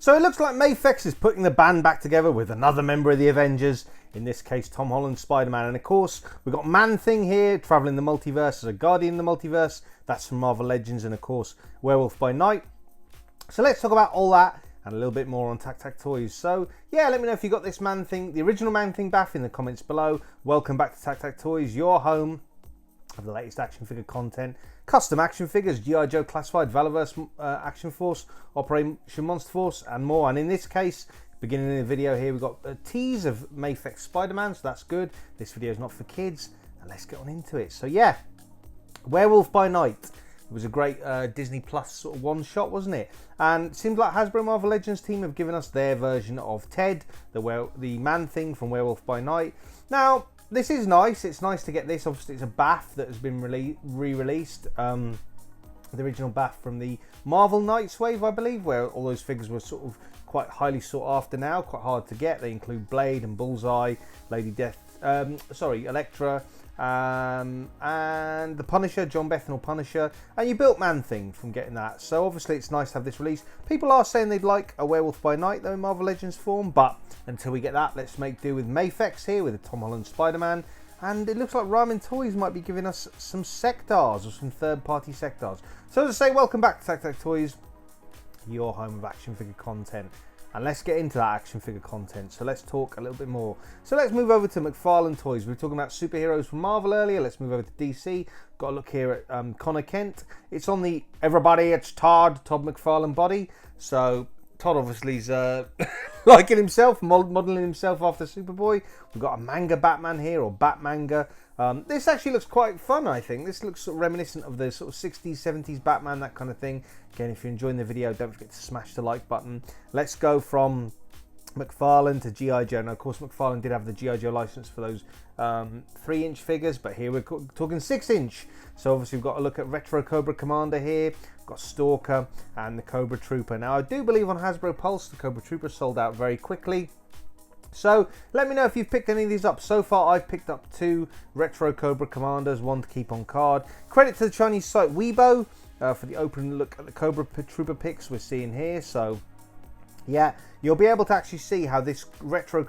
So it looks like Mafex is putting the band back together with another member of the Avengers, in this case Tom Holland Spiderman. And of course, we've got Man-Thing here, travelling the multiverse as a guardian in the multiverse. That's from Marvel Legends, and of course, Werewolf by Night. So let's talk about all that and a little bit more on TAKTAK Toys. So yeah, let me know if you got this Man-Thing, the original Man-Thing bath, in the comments below. Welcome back to TAKTAK Toys, your home of the latest action figure content, custom action figures, GI Joe Classified, Valorverse Action Force, Operation Monster Force, and more. And in this case, beginning of the video here, we've got a tease of Mafex Spider-Man, so that's good. This video is not for kids, and let's get on into it. So yeah, Werewolf by Night. It was a great Disney Plus sort of one-shot, wasn't it? And it seems like Hasbro Marvel Legends team have given us their version of Ted, the Man-Thing from Werewolf by Night. Now, this is nice. It's nice to get this. Obviously, it's a bath that has been re-released. The original bath from the Marvel Knights wave, I believe, where all those figures were sort of quite highly sought after now, quite hard to get. They include Blade and Bullseye, Lady Death, Elektra, and the Punisher, John Bethnal Punisher, and you built Man-Thing from getting that. So obviously it's nice to have this release. People are saying they'd like a Werewolf by Night though in Marvel Legends form, but until we get that, let's make do with Mafex here with a Tom Holland Spider-Man. And it looks like Ramen Toys might be giving us some Sectaurs, or some third-party Sectaurs. So as I say, welcome back to TAKTAK Toys, your home of action figure content. And let's get into that action figure content. So let's talk a little bit more. So let's move over to McFarlane Toys. We were talking about superheroes from Marvel earlier. Let's move over to DC. Got a look here at Connor Kent. It's on the Everybody It's Todd McFarlane body. So Todd obviously is liking himself, modelling himself after Superboy. We've got a manga Batman here, or Batmanga. This actually looks quite fun, I think. This looks sort of reminiscent of the sort of 60s, 70s Batman, that kind of thing. Again, if you're enjoying the video, don't forget to smash the like button. Let's go from McFarlane to GI Joe. Now, of course, McFarlane did have the GI Joe license for those 3-inch figures, but here we're talking 6-inch. So obviously we've got a look at Retro Cobra Commander here. We've got Stalker and the Cobra Trooper. Now, I do believe on Hasbro Pulse, the Cobra Trooper sold out very quickly. So let me know if you've picked any of these up. So far I've picked up 2 Retro Cobra Commanders, 1 to keep on card. Credit to the Chinese site Weeibo for the open look at the Cobra Trooper pics we're seeing here. So yeah, you'll be able to actually see how this retro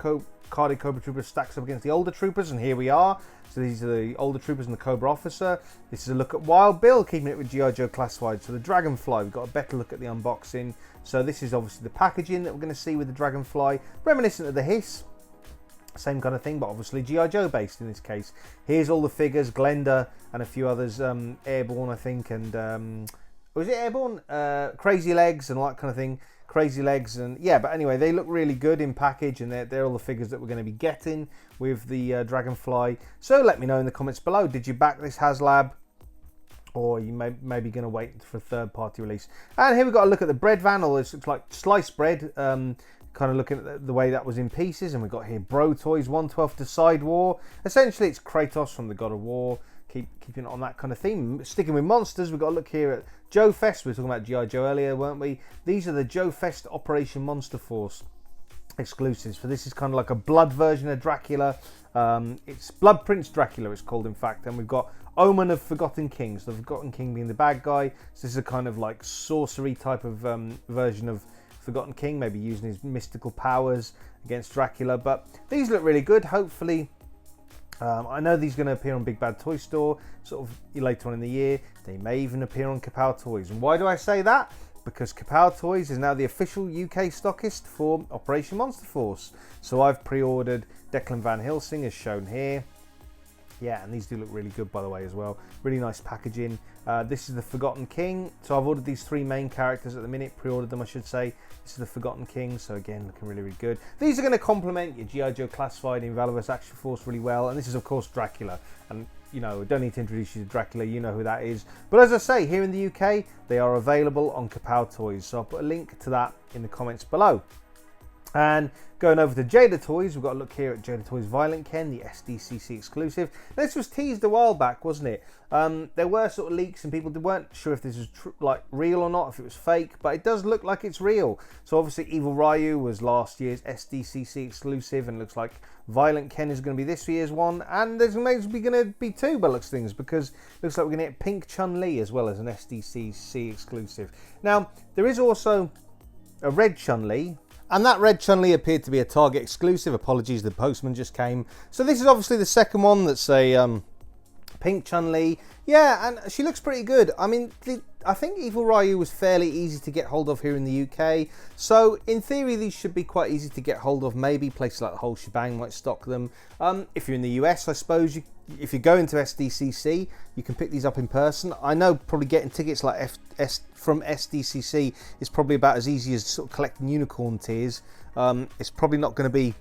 carded Cobra Trooper stacks up against the older troopers, and here we are. So these are the older troopers and the Cobra Officer. This is a look at Wild Bill, keeping it with GI Joe Classified. So the Dragonfly, we've got a better look at the unboxing. So this is obviously the packaging that we're going to see with the Dragonfly, reminiscent of the Hiss. Same kind of thing, but obviously GI Joe based in this case. Here's all the figures, Glenda and a few others, Airborne I think, and was it Airborne? Crazy Legs and all that kind of thing. Crazy Legs, and yeah, but anyway, they look really good in package, and they're all the figures that we're going to be getting with the Dragonfly. So let me know in the comments below, did you back this HasLab, or you maybe going to wait for a third-party release? And here we've got a look at the bread van. All this looks like sliced bread, kind of looking at the way that was in pieces. And we've got here Bro Toys 1/12 to Side War. Essentially, it's Kratos from the God of War. Keeping on that kind of theme. Sticking with monsters, we've got a look here at JooeFest. We were talking about GI Joe earlier, weren't we? These are the JooeFest Operation Monster Force exclusives. So this is kind of like a blood version of Dracula. It's Blood Prince Dracula, it's called, in fact. And we've got Omen of Forgotten King. So the Forgotten King being the bad guy. So this is a kind of like sorcery type of version of Forgotten King, maybe using his mystical powers against Dracula. But these look really good. Hopefully, I know these are going to appear on Big Bad Toy Store sort of later on in the year. They may even appear on Kapow Toys. And why do I say that? Because Kapow Toys is now the official UK stockist for Operation Monster Force. So I've pre-ordered Declan Van Helsing as shown here. Yeah, and these do look really good, by the way, as well. Really nice packaging. This is the Forgotten King. So I've ordered these 3 main characters at the minute. Pre-ordered them, I should say. This is the Forgotten King. So again, looking really, really good. These are going to complement your GI Joe Classified in Valorverse Action Force really well. And this is, of course, Dracula. And, you know, I don't need to introduce you to Dracula. You know who that is. But as I say, here in the UK, they are available on Kapow Toys. So I'll put a link to that in the comments below. And going over to Jada Toys, we've got a look here at Jada Toys Violent Ken, the SDCC exclusive. This was teased a while back, wasn't it? There were sort of leaks and people weren't sure if this was like real or not, if it was fake, but it does look like it's real. So obviously Evil Ryu was last year's SDCC exclusive, and it looks like Violent Ken is going to be this year's one, and there's maybe going to be 2 by looks things, because it looks like we're going to get Pink Chun-Li as well as an SDCC exclusive. Now, there is also a red Chun-Li. And that red Chun-Li appeared to be a Target exclusive. Apologies, the postman just came. So this is obviously the second one that's a pink Chun-Li. Yeah, and she looks pretty good. I mean, I think Evil Ryu was fairly easy to get hold of here in the UK. So in theory, these should be quite easy to get hold of. Maybe places like the Whole Shebang might stock them. If you're in the US, I suppose, if you go into SDCC, you can pick these up in person. I know probably getting tickets like from SDCC is probably about as easy as sort of collecting unicorn tears. It's probably not going to be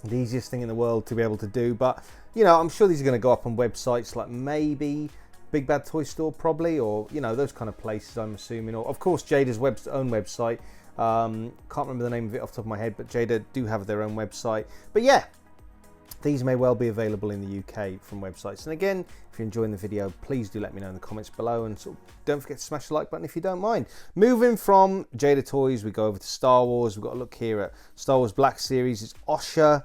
the easiest thing in the world to be able to do, but you know, I'm sure these are going to go up on websites like maybe Big Bad Toy Store, probably, or you know, those kind of places, I'm assuming, or of course Jada's own website. Can't remember the name of it off the top of my head, but Jada do have their own website. But yeah, these may well be available in the UK from websites. And again, if you're enjoying the video, please do let me know in the comments below, and sort of don't forget to smash the like button if you don't mind. Moving from Jada Toys, we go over to Star Wars. We've got a look here at Star Wars Black Series. It's Osha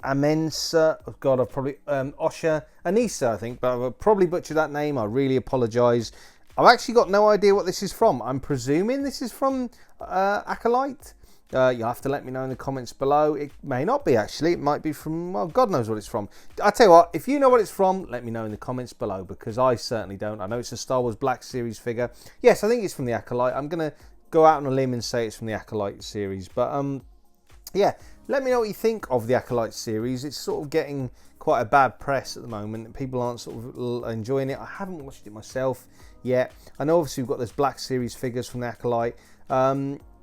Amensa. Oh God, I've probably Osha Anissa, I think, but I've probably butchered that name. I really apologise. I've actually got no idea what this is from. I'm presuming this is from Acolyte. You'll have to let me know in the comments below. It may not be, actually. It might be from, well, God knows what it's from. I'll tell you what, if you know what it's from, let me know in the comments below, because I certainly don't. I know it's a Star Wars Black Series figure. Yes, I think it's from the Acolyte. I'm going to go out on a limb and say it's from the Acolyte series. But, yeah, let me know what you think of the Acolyte series. It's sort of getting quite a bad press at the moment. People aren't sort of enjoying it. I haven't watched it myself yet. I know, obviously, we've got those Black Series figures from the Acolyte.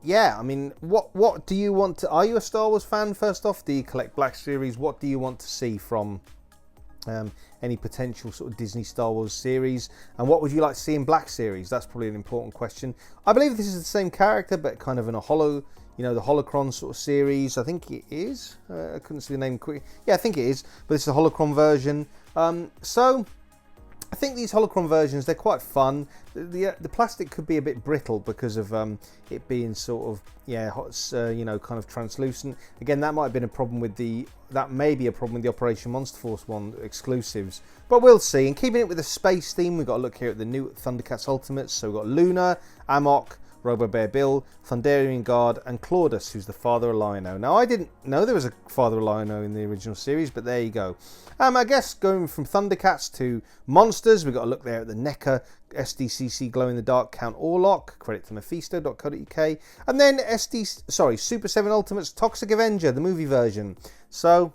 Yeah, I mean, what do you want to... Are you a Star Wars fan, first off? Do you collect Black Series? What do you want to see from any potential sort of Disney Star Wars series? And what would you like to see in Black Series? That's probably an important question. I believe this is the same character, but kind of in a hollow... You know, the Holocron sort of series. I think it is. I couldn't see the name quick. Yeah, I think it is. But it's a Holocron version. So... I think these Holocron versions, they're quite fun. The plastic could be a bit brittle because of it being sort of, yeah, you know, kind of translucent. Again, that might have been a problem with that may be a problem with the Operation Monster Force one exclusives. But we'll see. And keeping it with the space theme, we've got to look here at the new Thundercats Ultimates. So we've got Luna, Amok, Robo Bear Bill, Thunderian Guard, and Claudus, who's the father of Lion-O. Now, I didn't know there was a father of Lion-O in the original series, but there you go. I guess going from Thundercats to Monsters, we've got to look there at the NECA SDCC Glow in the Dark Count Orlok, credit to Mephisto.co.uk, and then Super 7 Ultimates Toxic Avenger, the movie version. So,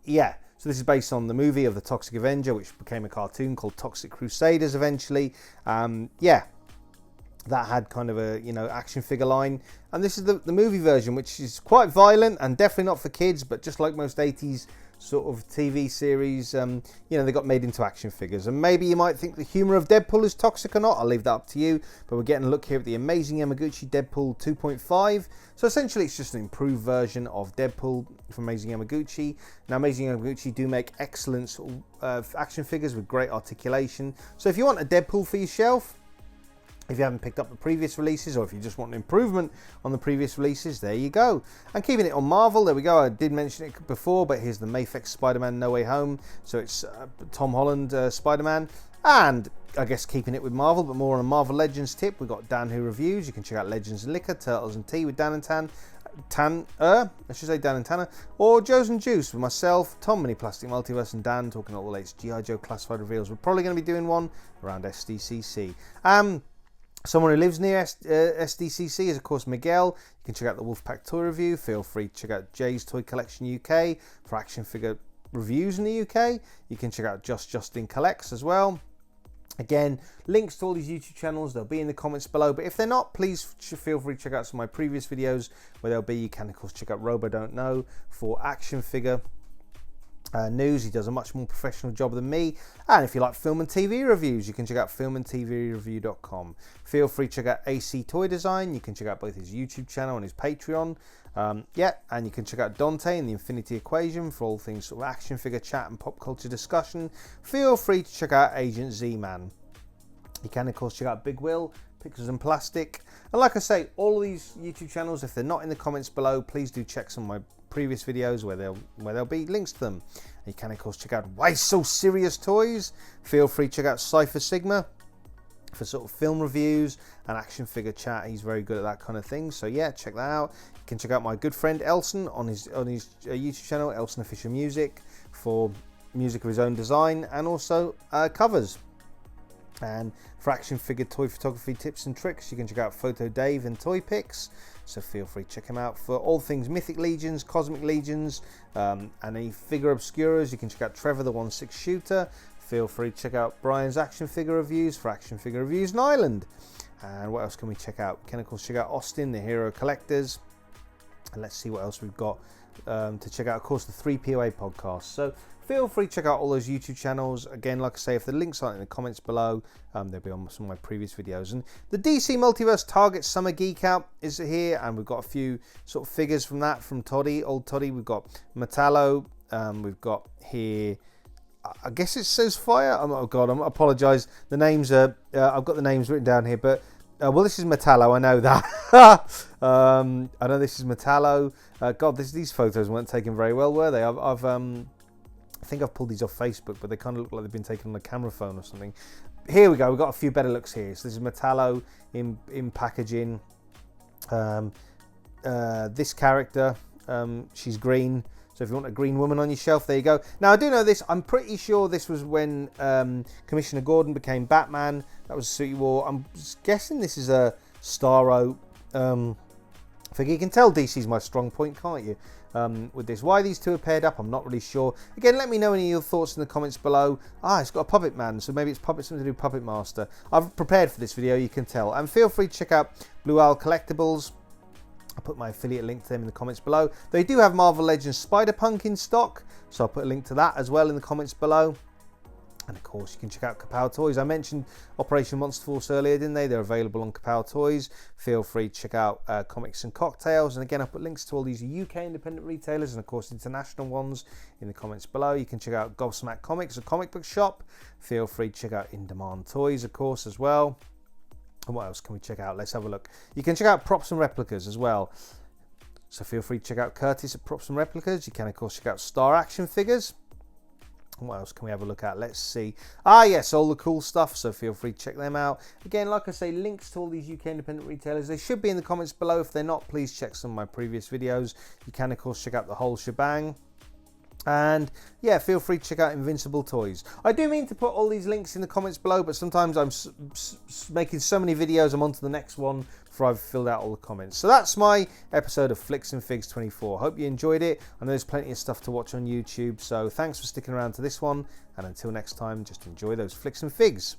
yeah. So this is based on the movie of the Toxic Avenger, which became a cartoon called Toxic Crusaders eventually. Yeah. That had kind of a, you know, action figure line. And this is the movie version, which is quite violent and definitely not for kids, but just like most 80s sort of TV series, you know, they got made into action figures. And maybe you might think the humour of Deadpool is toxic or not. I'll leave that up to you. But we're getting a look here at the Amazing Yamaguchi Deadpool 2.5. So essentially it's just an improved version of Deadpool from Amazing Yamaguchi. Now, Amazing Yamaguchi do make excellent sort of, action figures with great articulation. So if you want a Deadpool for your shelf, if you haven't picked up the previous releases, or if you just want an improvement on the previous releases, there you go. And keeping it on Marvel, there we go. I did mention it before, but here's the Mafex Spider-Man No Way Home. So it's Tom Holland Spider-Man. And I guess keeping it with Marvel, but more on a Marvel Legends tip, we've got Dan Who Reviews. You can check out Legends and Liquor, Turtles and Tea with Dan and I should say Dan and Tanner, or Joe's and Juice with myself, Tom, Mini Plastic Multiverse, and Dan, talking all the latest GI Joe Classified reveals. We're probably going to be doing one around SDCC. Someone who lives near SDCC is, of course, Miguel. You can check out the Wolfpack Toy Review. Feel free to check out Jay's Toy Collection UK for action figure reviews in the UK. You can check out Justin Collects as well. Again, links to all these YouTube channels, they'll be in the comments below. But if they're not, please feel free to check out some of my previous videos where they'll be. You can, of course, check out Robo Don't Know for action figure news. He does a much more professional job than me. And if you like film and TV reviews, you can check out filmandtvreview.com. Feel free to check out AC Toy Design. You can check out both his YouTube channel and his Patreon. Yeah, and you can check out Dante and the Infinity Equation for all things sort of action figure chat and pop culture discussion. Feel free to check out Agent Z-Man. You can, of course, check out Big Will, Pixels and Plastic. And like I say, all of these YouTube channels, if they're not in the comments below, please do check some of my previous videos where there'll be links to them. And you can, of course, check out Why So Serious Toys. Feel free to check out Cypher Sigma. for sort of film reviews and action figure chat. He's very good at that kind of thing. So yeah, check that out. You can check out my good friend Elson on his YouTube channel, Elson Official Music, for music of his own design and also covers. And for action figure toy photography tips and tricks, you can check out Photo Dave and Toy Pics. So feel free to check him out for all things Mythic Legions, Cosmic Legions, and any figure obscuras. You can check out Trevor the 1/6 shooter. Feel free to check out Brian's action figure reviews for Action Figure Reviews in Ireland. And what else can we check out? We can of course check out Austin, the Hero Collectors. And let's see what else we've got to check out. Of course, the 3POA podcast. So feel free to check out all those YouTube channels. Again, like I say, if the links aren't in the comments below, they'll be on some of my previous videos. And the DC Multiverse Target Summer Geek Out is here, and we've got a few sort of figures from that, from Toddy, old Toddy. We've got Metallo. We've got here, I guess it says Fire. Oh God, I apologise. The names are, I've got the names written down here, but well, this is Metallo. I know that. I know this is Metallo. God, these photos weren't taken very well, were they? I think I've pulled these off Facebook, but they kind of look like they've been taken on a camera phone or something. Here we go. We've got a few better looks here. So this is Metallo in packaging. This character, she's green. So if you want a green woman on your shelf, there you go. Now, I do know this. I'm pretty sure this was when Commissioner Gordon became Batman. That was a suit he wore. I'm guessing this is a Starro figure. You can tell DC's my strong point, can't you? With this. Why these two are paired up, I'm not really sure. Again, let me know any of your thoughts in the comments below. It's got a Puppet Man, so maybe it's something to do with Puppet Master. I've prepared for this video, you can tell. And feel free to check out Blue Owl Collectibles. I'll put my affiliate link to them in the comments below. They do have Marvel Legends Spider-Punk in stock, so I'll put a link to that as well in the comments below. And of course, you can check out Kapow Toys. I mentioned Operation Monster Force earlier, didn't they? They're available on Kapow Toys. Feel free to check out Comics and Cocktails. And again, I'll put links to all these UK independent retailers and of course international ones in the comments below. You can check out Gobsmack Comics, a comic book shop. Feel free to check out In Demand Toys, of course, as well. And what else can we check out? Let's have a look. You can check out Props and Replicas as well. So feel free to check out Curtis at Props and Replicas. You can, of course, check out Star Action Figures. And what else can we have a look at? Let's see. Yes, all the cool stuff. So feel free to check them out. Again, like I say, links to all these UK independent retailers. They should be in the comments below. If they're not, please check some of my previous videos. You can, of course, check out the whole shebang. And yeah, feel free to check out Invincible Toys. I do mean to put all these links in the comments below, but sometimes I'm making so many videos, I'm on to the next one before I've filled out all the comments. So that's my episode of Flicks and Figs 24. Hope you enjoyed it. I know there's plenty of stuff to watch on YouTube, so thanks for sticking around to this one. And until next time, just enjoy those flicks and figs.